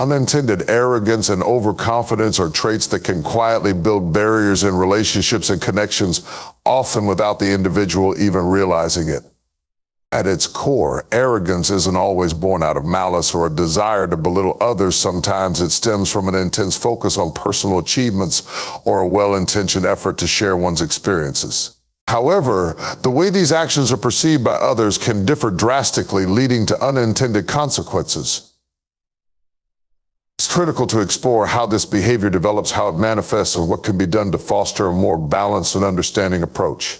Unintended arrogance and overconfidence are traits that can quietly build barriers in relationships and connections, often without the individual even realizing it. At its core, arrogance isn't always born out of malice or a desire to belittle others. Sometimes it stems from an intense focus on personal achievements or a well-intentioned effort to share one's experiences. However, the way these actions are perceived by others can differ drastically, leading to unintended consequences. It's critical to explore how this behavior develops, how it manifests, and what can be done to foster a more balanced and understanding approach.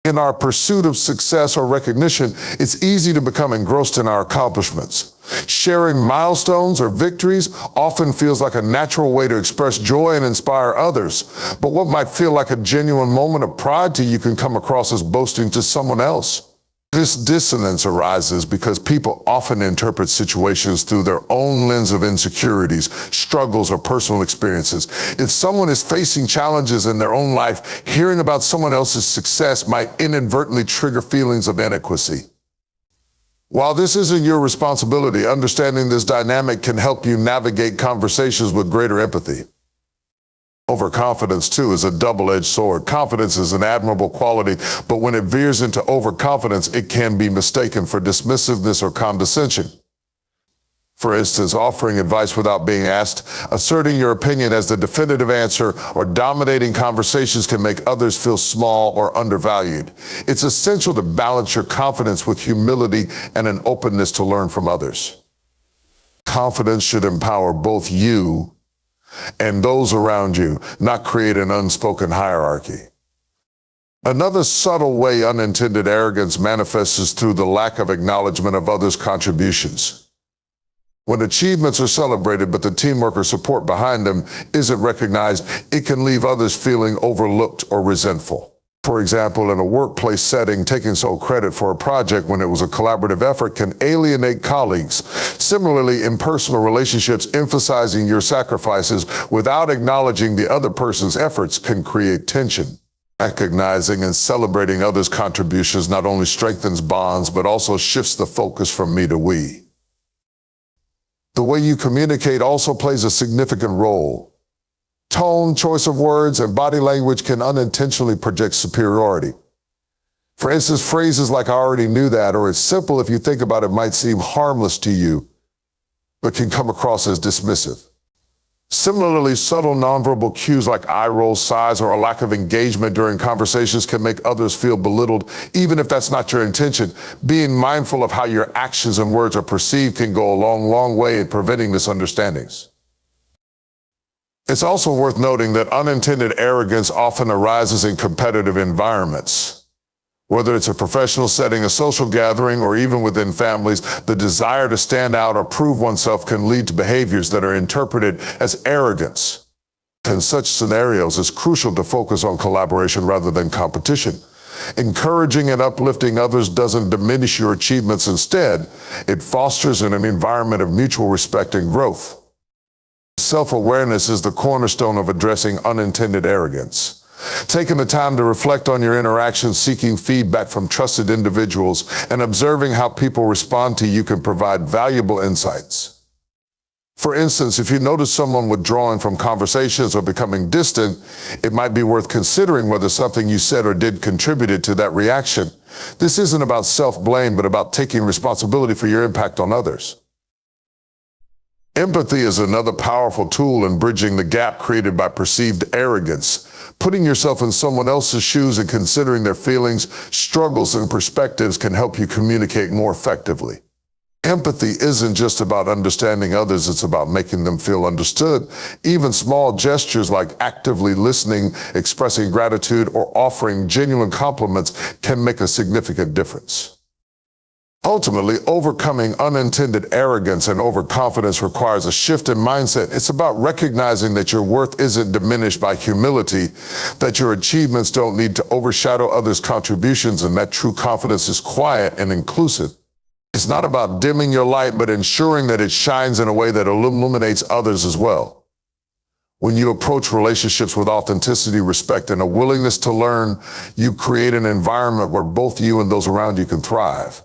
In our pursuit of success or recognition, it's easy to become engrossed in our accomplishments. Sharing milestones or victories often feels like a natural way to express joy and inspire others. But what might feel like a genuine moment of pride to you can come across as boasting to someone else. This dissonance arises because people often interpret situations through their own lens of insecurities, struggles, or personal experiences. If someone is facing challenges in their own life, hearing about someone else's success might inadvertently trigger feelings of inadequacy. While this isn't your responsibility, understanding this dynamic can help you navigate conversations with greater empathy. Overconfidence, too, is a double-edged sword. Confidence is an admirable quality, but when it veers into overconfidence, it can be mistaken for dismissiveness or condescension. For instance, offering advice without being asked, asserting your opinion as the definitive answer, or dominating conversations can make others feel small or undervalued. It's essential to balance your confidence with humility and an openness to learn from others. Confidence should empower both you and those around you, not create an unspoken hierarchy. Another subtle way unintended arrogance manifests is through the lack of acknowledgement of others' contributions. When achievements are celebrated but the teamwork or support behind them isn't recognized, it can leave others feeling overlooked or resentful. For example, in a workplace setting, taking sole credit for a project when it was a collaborative effort can alienate colleagues. Similarly, in personal relationships, emphasizing your sacrifices without acknowledging the other person's efforts can create tension. Recognizing and celebrating others' contributions not only strengthens bonds, but also shifts the focus from me to we. The way you communicate also plays a significant role. Tone, choice of words, and body language can unintentionally project superiority. For instance, phrases like "I already knew that" or "it's simple if you think about it" might seem harmless to you, but can come across as dismissive. Similarly, subtle nonverbal cues like eye roll, sighs, or a lack of engagement during conversations can make others feel belittled, even if that's not your intention. Being mindful of how your actions and words are perceived can go a long way in preventing misunderstandings. It's also worth noting that unintended arrogance often arises in competitive environments. Whether it's a professional setting, a social gathering, or even within families, the desire to stand out or prove oneself can lead to behaviors that are interpreted as arrogance. In such scenarios, it's crucial to focus on collaboration rather than competition. Encouraging and uplifting others doesn't diminish your achievements. Instead, it fosters an environment of mutual respect and growth. Self-awareness is the cornerstone of addressing unintended arrogance. Taking the time to reflect on your interactions, seeking feedback from trusted individuals, and observing how people respond to you can provide valuable insights. For instance, if you notice someone withdrawing from conversations or becoming distant, it might be worth considering whether something you said or did contributed to that reaction. This isn't about self-blame, but about taking responsibility for your impact on others. Empathy is another powerful tool in bridging the gap created by perceived arrogance. Putting yourself in someone else's shoes and considering their feelings, struggles, and perspectives can help you communicate more effectively. Empathy isn't just about understanding others, it's about making them feel understood. Even small gestures like actively listening, expressing gratitude, or offering genuine compliments can make a significant difference. Ultimately, overcoming unintended arrogance and overconfidence requires a shift in mindset. It's about recognizing that your worth isn't diminished by humility, that your achievements don't need to overshadow others' contributions, and that true confidence is quiet and inclusive. It's not about dimming your light, but ensuring that it shines in a way that illuminates others as well. When you approach relationships with authenticity, respect, and a willingness to learn, you create an environment where both you and those around you can thrive.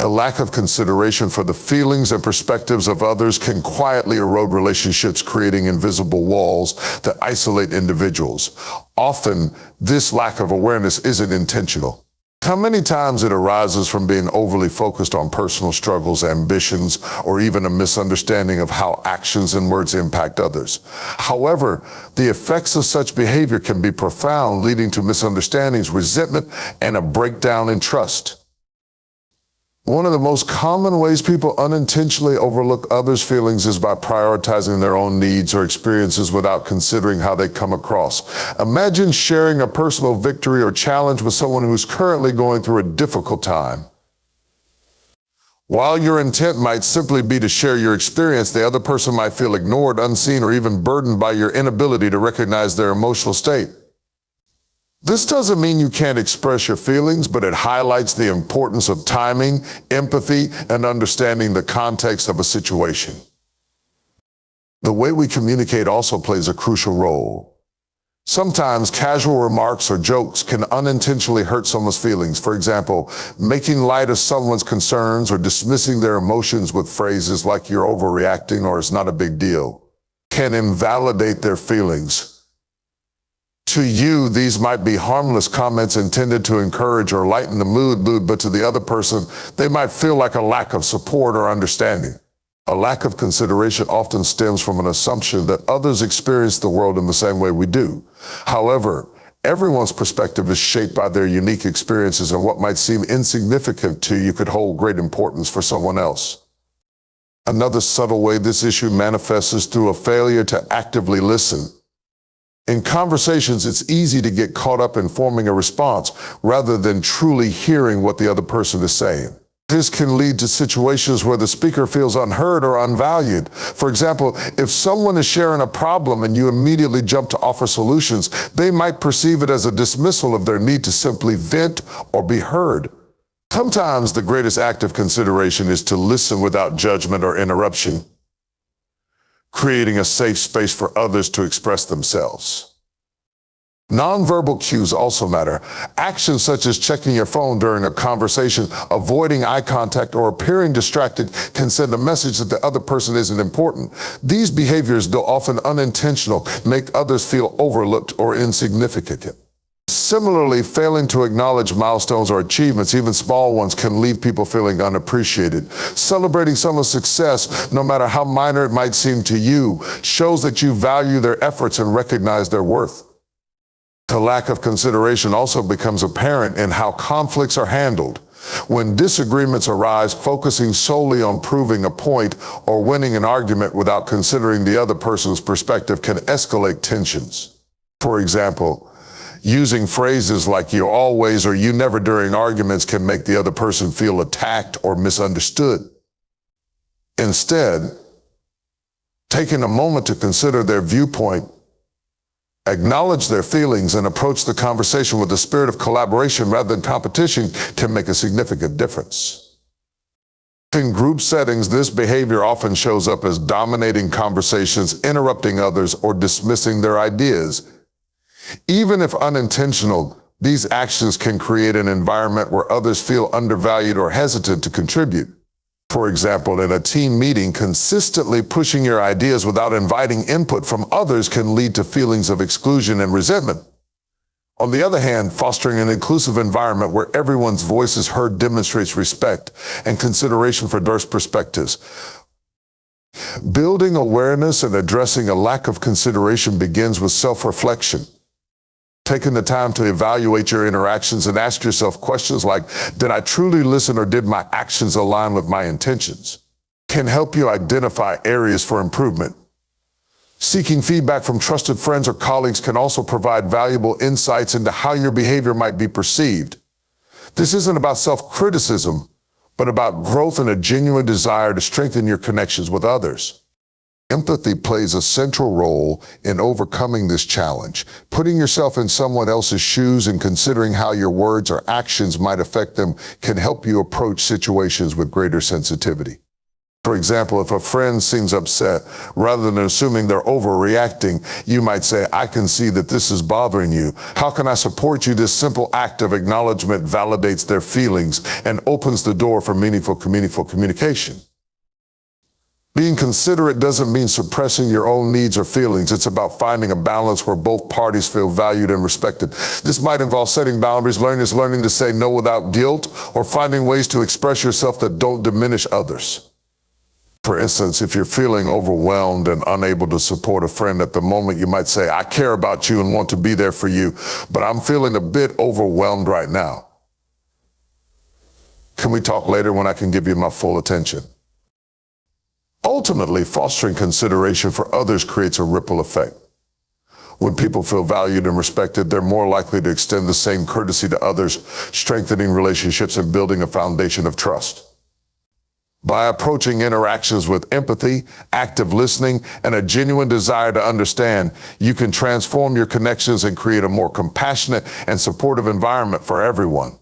A lack of consideration for the feelings and perspectives of others can quietly erode relationships, creating invisible walls that isolate individuals. Often, this lack of awareness isn't intentional. How many times it arises from being overly focused on personal struggles, ambitions, or even a misunderstanding of how actions and words impact others. However, the effects of such behavior can be profound, leading to misunderstandings, resentment, and a breakdown in trust. One of the most common ways people unintentionally overlook others' feelings is by prioritizing their own needs or experiences without considering how they come across. Imagine sharing a personal victory or challenge with someone who's currently going through a difficult time. While your intent might simply be to share your experience, the other person might feel ignored, unseen, or even burdened by your inability to recognize their emotional state. This doesn't mean you can't express your feelings, but it highlights the importance of timing, empathy, and understanding the context of a situation. The way we communicate also plays a crucial role. Sometimes casual remarks or jokes can unintentionally hurt someone's feelings. For example, making light of someone's concerns or dismissing their emotions with phrases like "you're overreacting" or "it's not a big deal" can invalidate their feelings. To you, these might be harmless comments intended to encourage or lighten the mood, but to the other person, they might feel like a lack of support or understanding. A lack of consideration often stems from an assumption that others experience the world in the same way we do. However, everyone's perspective is shaped by their unique experiences, and what might seem insignificant to you could hold great importance for someone else. Another subtle way this issue manifests is through a failure to actively listen. In conversations, it's easy to get caught up in forming a response rather than truly hearing what the other person is saying. This can lead to situations where the speaker feels unheard or unvalued. For example, if someone is sharing a problem and you immediately jump to offer solutions, they might perceive it as a dismissal of their need to simply vent or be heard. Sometimes the greatest act of consideration is to listen without judgment or interruption, creating a safe space for others to express themselves. Nonverbal cues also matter. Actions such as checking your phone during a conversation, avoiding eye contact, or appearing distracted can send a message that the other person isn't important. These behaviors, though often unintentional, make others feel overlooked or insignificant. Similarly, failing to acknowledge milestones or achievements, even small ones, can leave people feeling unappreciated. Celebrating someone's success, no matter how minor it might seem to you, shows that you value their efforts and recognize their worth. The lack of consideration also becomes apparent in how conflicts are handled. When disagreements arise, focusing solely on proving a point or winning an argument without considering the other person's perspective can escalate tensions. For example, using phrases like "you always" or "you never" during arguments can make the other person feel attacked or misunderstood. Instead, taking a moment to consider their viewpoint, acknowledge their feelings, and approach the conversation with a spirit of collaboration rather than competition can make a significant difference. In group settings, this behavior often shows up as dominating conversations, interrupting others, or dismissing their ideas. Even if unintentional, these actions can create an environment where others feel undervalued or hesitant to contribute. For example, in a team meeting, consistently pushing your ideas without inviting input from others can lead to feelings of exclusion and resentment. On the other hand, fostering an inclusive environment where everyone's voice is heard demonstrates respect and consideration for diverse perspectives. Building awareness and addressing a lack of consideration begins with self-reflection. Taking the time to evaluate your interactions and ask yourself questions like, did I truly listen or did my actions align with my intentions? Can help you identify areas for improvement. Seeking feedback from trusted friends or colleagues can also provide valuable insights into how your behavior might be perceived. This isn't about self-criticism, but about growth and a genuine desire to strengthen your connections with others. Empathy plays a central role in overcoming this challenge. Putting yourself in someone else's shoes and considering how your words or actions might affect them can help you approach situations with greater sensitivity. For example, if a friend seems upset, rather than assuming they're overreacting, you might say, I can see that this is bothering you. How can I support you? This simple act of acknowledgement validates their feelings and opens the door for meaningful communication. Being considerate doesn't mean suppressing your own needs or feelings. It's about finding a balance where both parties feel valued and respected. This might involve setting boundaries, learning to say no without guilt, or finding ways to express yourself that don't diminish others. For instance, if you're feeling overwhelmed and unable to support a friend at the moment, you might say, I care about you and want to be there for you, but I'm feeling a bit overwhelmed right now. Can we talk later when I can give you my full attention? Ultimately, fostering consideration for others creates a ripple effect. When people feel valued and respected, they're more likely to extend the same courtesy to others, strengthening relationships and building a foundation of trust. By approaching interactions with empathy, active listening, and a genuine desire to understand, you can transform your connections and create a more compassionate and supportive environment for everyone.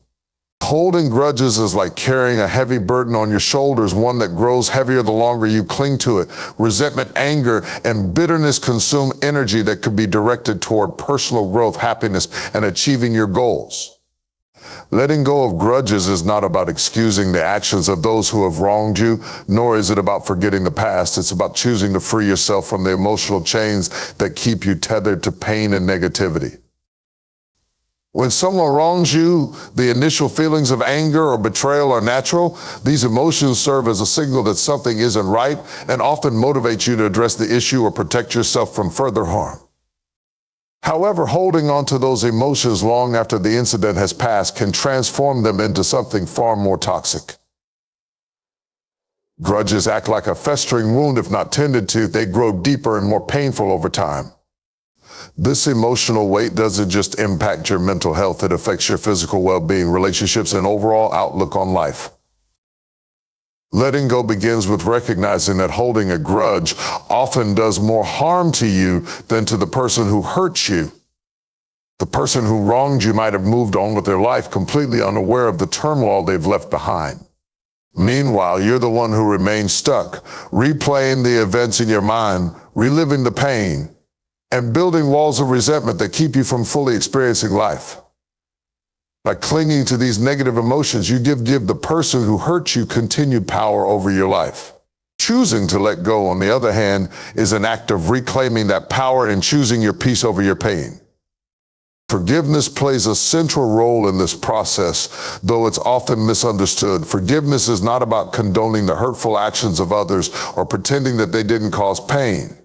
Holding grudges is like carrying a heavy burden on your shoulders, one that grows heavier the longer you cling to it. Resentment, anger, and bitterness consume energy that could be directed toward personal growth, happiness, and achieving your goals. Letting go of grudges is not about excusing the actions of those who have wronged you, nor is it about forgetting the past. It's about choosing to free yourself from the emotional chains that keep you tethered to pain and negativity. When someone wrongs you, the initial feelings of anger or betrayal are natural. These emotions serve as a signal that something isn't right and often motivate you to address the issue or protect yourself from further harm. However, holding on to those emotions long after the incident has passed can transform them into something far more toxic. Grudges act like a festering wound. If not tended to, they grow deeper and more painful over time. This emotional weight doesn't just impact your mental health, it affects your physical well-being, relationships, and overall outlook on life. Letting go begins with recognizing that holding a grudge often does more harm to you than to the person who hurt you. The person who wronged you might have moved on with their life completely unaware of the turmoil they've left behind. Meanwhile, you're the one who remains stuck, replaying the events in your mind, reliving the pain, and building walls of resentment that keep you from fully experiencing life. By clinging to these negative emotions, you give the person who hurt you continued power over your life. Choosing to let go, on the other hand, is an act of reclaiming that power and choosing your peace over your pain. Forgiveness plays a central role in this process, though it's often misunderstood. Forgiveness is not about condoning the hurtful actions of others or pretending that they didn't cause pain.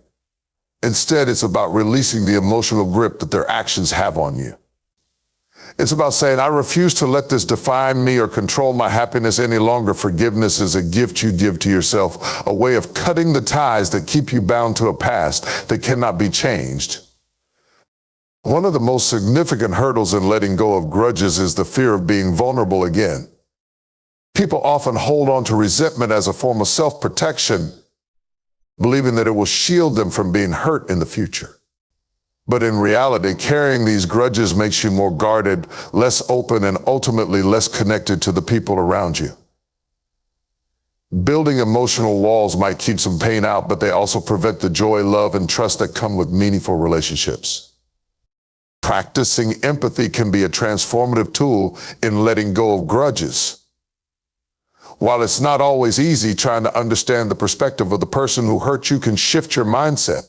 Instead, it's about releasing the emotional grip that their actions have on you. It's about saying, I refuse to let this define me or control my happiness any longer. Forgiveness is a gift you give to yourself, a way of cutting the ties that keep you bound to a past that cannot be changed. One of the most significant hurdles in letting go of grudges is the fear of being vulnerable again. People often hold on to resentment as a form of self-protection, believing that it will shield them from being hurt in the future. But in reality, carrying these grudges makes you more guarded, less open, and ultimately less connected to the people around you. Building emotional walls might keep some pain out, but they also prevent the joy, love, and trust that come with meaningful relationships. Practicing empathy can be a transformative tool in letting go of grudges. While it's not always easy, trying to understand the perspective of the person who hurt you can shift your mindset.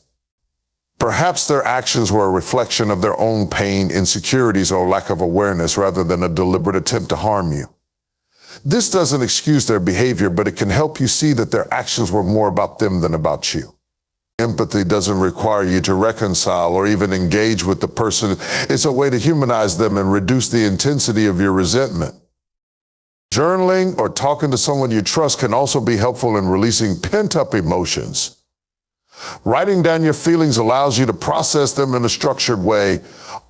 Perhaps their actions were a reflection of their own pain, insecurities, or lack of awareness rather than a deliberate attempt to harm you. This doesn't excuse their behavior, but it can help you see that their actions were more about them than about you. Empathy doesn't require you to reconcile or even engage with the person. It's a way to humanize them and reduce the intensity of your resentment. Journaling or talking to someone you trust can also be helpful in releasing pent-up emotions. Writing down your feelings allows you to process them in a structured way,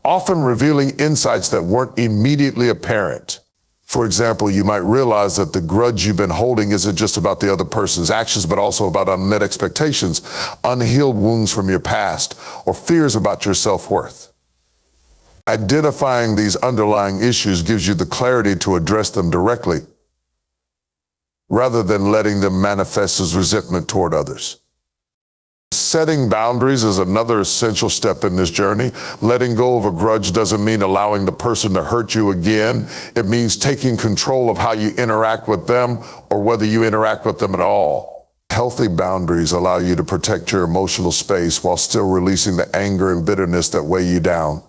often revealing insights that weren't immediately apparent. For example, you might realize that the grudge you've been holding isn't just about the other person's actions, but also about unmet expectations, unhealed wounds from your past, or fears about your self-worth. Identifying these underlying issues gives you the clarity to address them directly. rather than letting them manifest as resentment toward others. Setting boundaries is another essential step in this journey. Letting go of a grudge doesn't mean allowing the person to hurt you again. It means taking control of how you interact with them or whether you interact with them at all. Healthy boundaries allow you to protect your emotional space while still releasing the anger and bitterness that weigh you down.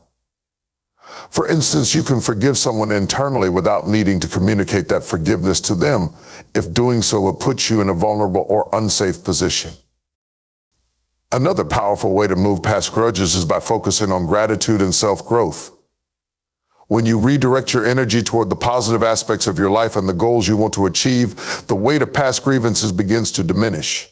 For instance, you can forgive someone internally without needing to communicate that forgiveness to them if doing so would put you in a vulnerable or unsafe position. Another powerful way to move past grudges is by focusing on gratitude and self-growth. When you redirect your energy toward the positive aspects of your life and the goals you want to achieve, the weight of past grievances begins to diminish.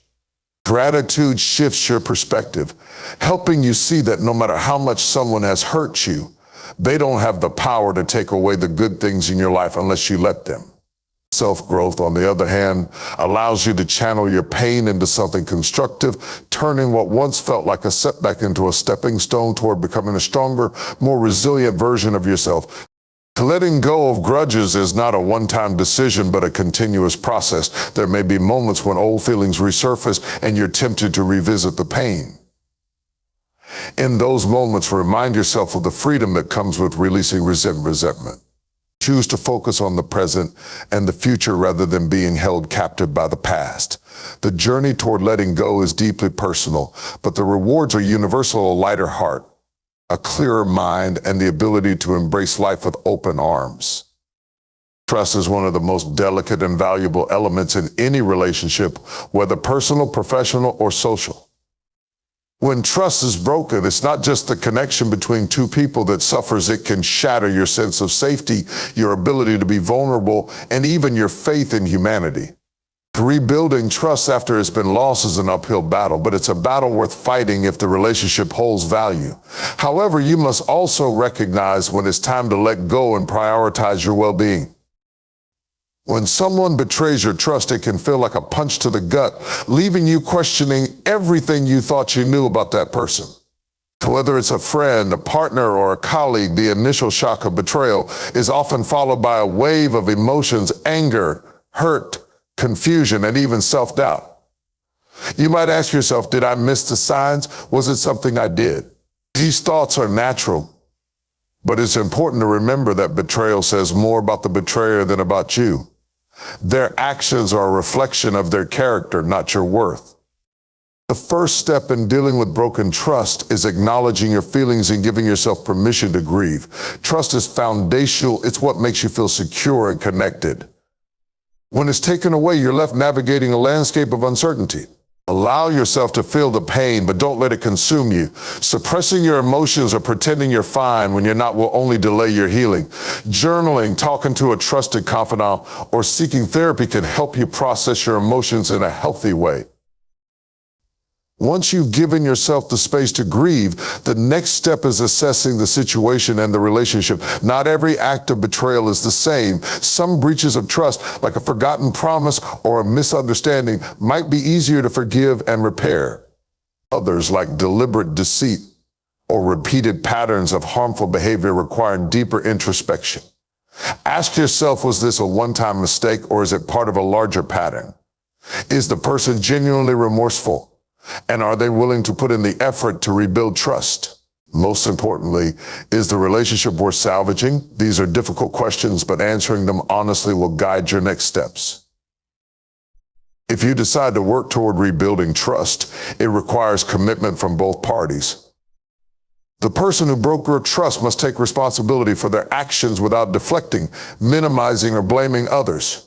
Gratitude shifts your perspective, helping you see that no matter how much someone has hurt you, they don't have the power to take away the good things in your life unless you let them. Self-growth, on the other hand, allows you to channel your pain into something constructive, turning what once felt like a setback into a stepping stone toward becoming a stronger, more resilient version of yourself. Letting go of grudges is not a one-time decision, but a continuous process. There may be moments when old feelings resurface and you're tempted to revisit the pain. In those moments, remind yourself of the freedom that comes with releasing resentment. Choose to focus on the present and the future rather than being held captive by the past. The journey toward letting go is deeply personal, but the rewards are universal: a lighter heart, a clearer mind, and the ability to embrace life with open arms. Trust is one of the most delicate and valuable elements in any relationship, whether personal, professional, or social. When trust is broken, it's not just the connection between two people that suffers. It can shatter your sense of safety, your ability to be vulnerable, and even your faith in humanity. Rebuilding trust after it's been lost is an uphill battle, but it's a battle worth fighting if the relationship holds value. However, you must also recognize when it's time to let go and prioritize your well-being. When someone betrays your trust, it can feel like a punch to the gut, leaving you questioning everything you thought you knew about that person. Whether it's a friend, a partner, or a colleague, the initial shock of betrayal is often followed by a wave of emotions: anger, hurt, confusion, and even self-doubt. You might ask yourself, did I miss the signs? Was it something I did? These thoughts are natural, but it's important to remember that betrayal says more about the betrayer than about you. Their actions are a reflection of their character, not your worth. The first step in dealing with broken trust is acknowledging your feelings and giving yourself permission to grieve. Trust is foundational. It's what makes you feel secure and connected. When it's taken away, you're left navigating a landscape of uncertainty. Allow yourself to feel the pain, but don't let it consume you. Suppressing your emotions or pretending you're fine when you're not will only delay your healing. Journaling, talking to a trusted confidant, or seeking therapy can help you process your emotions in a healthy way. Once you've given yourself the space to grieve, the next step is assessing the situation and the relationship. Not every act of betrayal is the same. Some breaches of trust, like a forgotten promise or a misunderstanding, might be easier to forgive and repair. Others, like deliberate deceit or repeated patterns of harmful behavior, require deeper introspection. Ask yourself, was this a one-time mistake or is it part of a larger pattern? Is the person genuinely remorseful? And are they willing to put in the effort to rebuild trust? Most importantly, is the relationship worth salvaging? These are difficult questions, but answering them honestly will guide your next steps. If you decide to work toward rebuilding trust, it requires commitment from both parties. The person who broke your trust must take responsibility for their actions without deflecting, minimizing, or blaming others.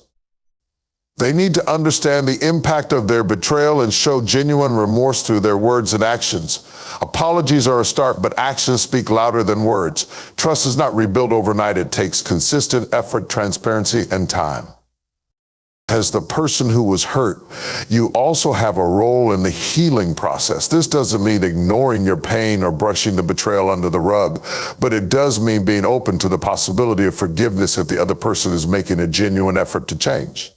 They need to understand the impact of their betrayal and show genuine remorse through their words and actions. Apologies are a start, but actions speak louder than words. Trust is not rebuilt overnight. It takes consistent effort, transparency, and time. As the person who was hurt, you also have a role in the healing process. This doesn't mean ignoring your pain or brushing the betrayal under the rug, but it does mean being open to the possibility of forgiveness if the other person is making a genuine effort to change.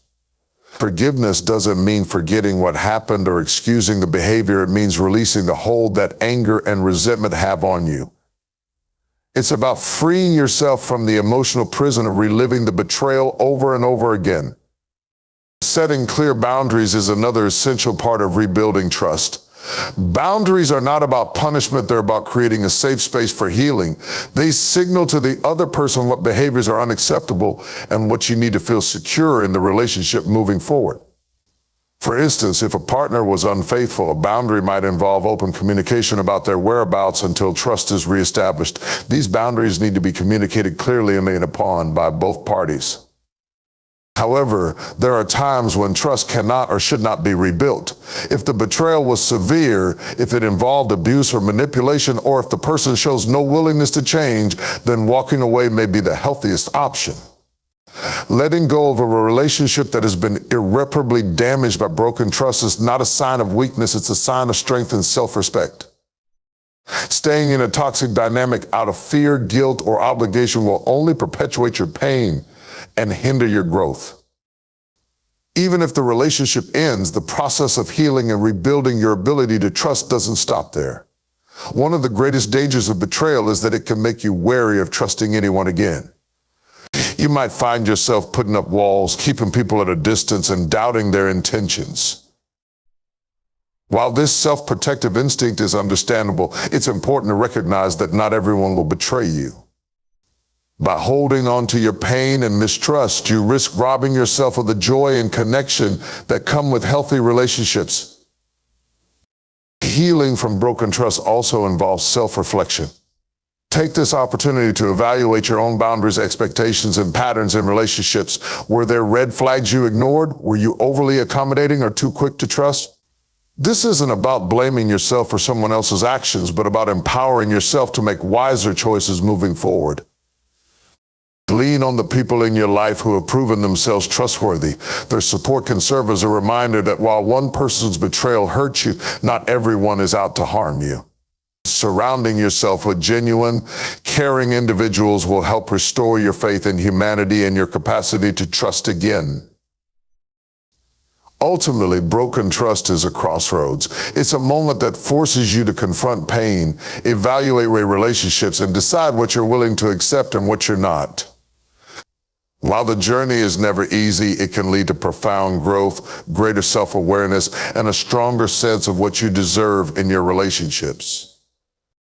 Forgiveness doesn't mean forgetting what happened or excusing the behavior. It means releasing the hold that anger and resentment have on you. It's about freeing yourself from the emotional prison of reliving the betrayal over and over again. Setting clear boundaries is another essential part of rebuilding trust. Boundaries are not about punishment, they're about creating a safe space for healing. They signal to the other person what behaviors are unacceptable and what you need to feel secure in the relationship moving forward. For instance, if a partner was unfaithful, a boundary might involve open communication about their whereabouts until trust is reestablished. These boundaries need to be communicated clearly and made upon by both parties. However, there are times when trust cannot or should not be rebuilt. If the betrayal was severe, if it involved abuse or manipulation, or if the person shows no willingness to change, then walking away may be the healthiest option. Letting go of a relationship that has been irreparably damaged by broken trust is not a sign of weakness, it's a sign of strength and self-respect. Staying in a toxic dynamic out of fear, guilt, or obligation will only perpetuate your pain and hinder your growth. Even if the relationship ends, the process of healing and rebuilding your ability to trust doesn't stop there. One of the greatest dangers of betrayal is that it can make you wary of trusting anyone again. You might find yourself putting up walls, keeping people at a distance, and doubting their intentions. While this self-protective instinct is understandable, it's important to recognize that not everyone will betray you. By holding on to your pain and mistrust, you risk robbing yourself of the joy and connection that come with healthy relationships. Healing from broken trust also involves self-reflection. Take this opportunity to evaluate your own boundaries, expectations, and patterns in relationships. Were there red flags you ignored? Were you overly accommodating or too quick to trust? This isn't about blaming yourself for someone else's actions, but about empowering yourself to make wiser choices moving forward. Lean on the people in your life who have proven themselves trustworthy. Their support can serve as a reminder that while one person's betrayal hurts you, not everyone is out to harm you. Surrounding yourself with genuine, caring individuals will help restore your faith in humanity and your capacity to trust again. Ultimately, broken trust is a crossroads. It's a moment that forces you to confront pain, evaluate relationships, and decide what you're willing to accept and what you're not. While the journey is never easy, it can lead to profound growth, greater self-awareness, and a stronger sense of what you deserve in your relationships.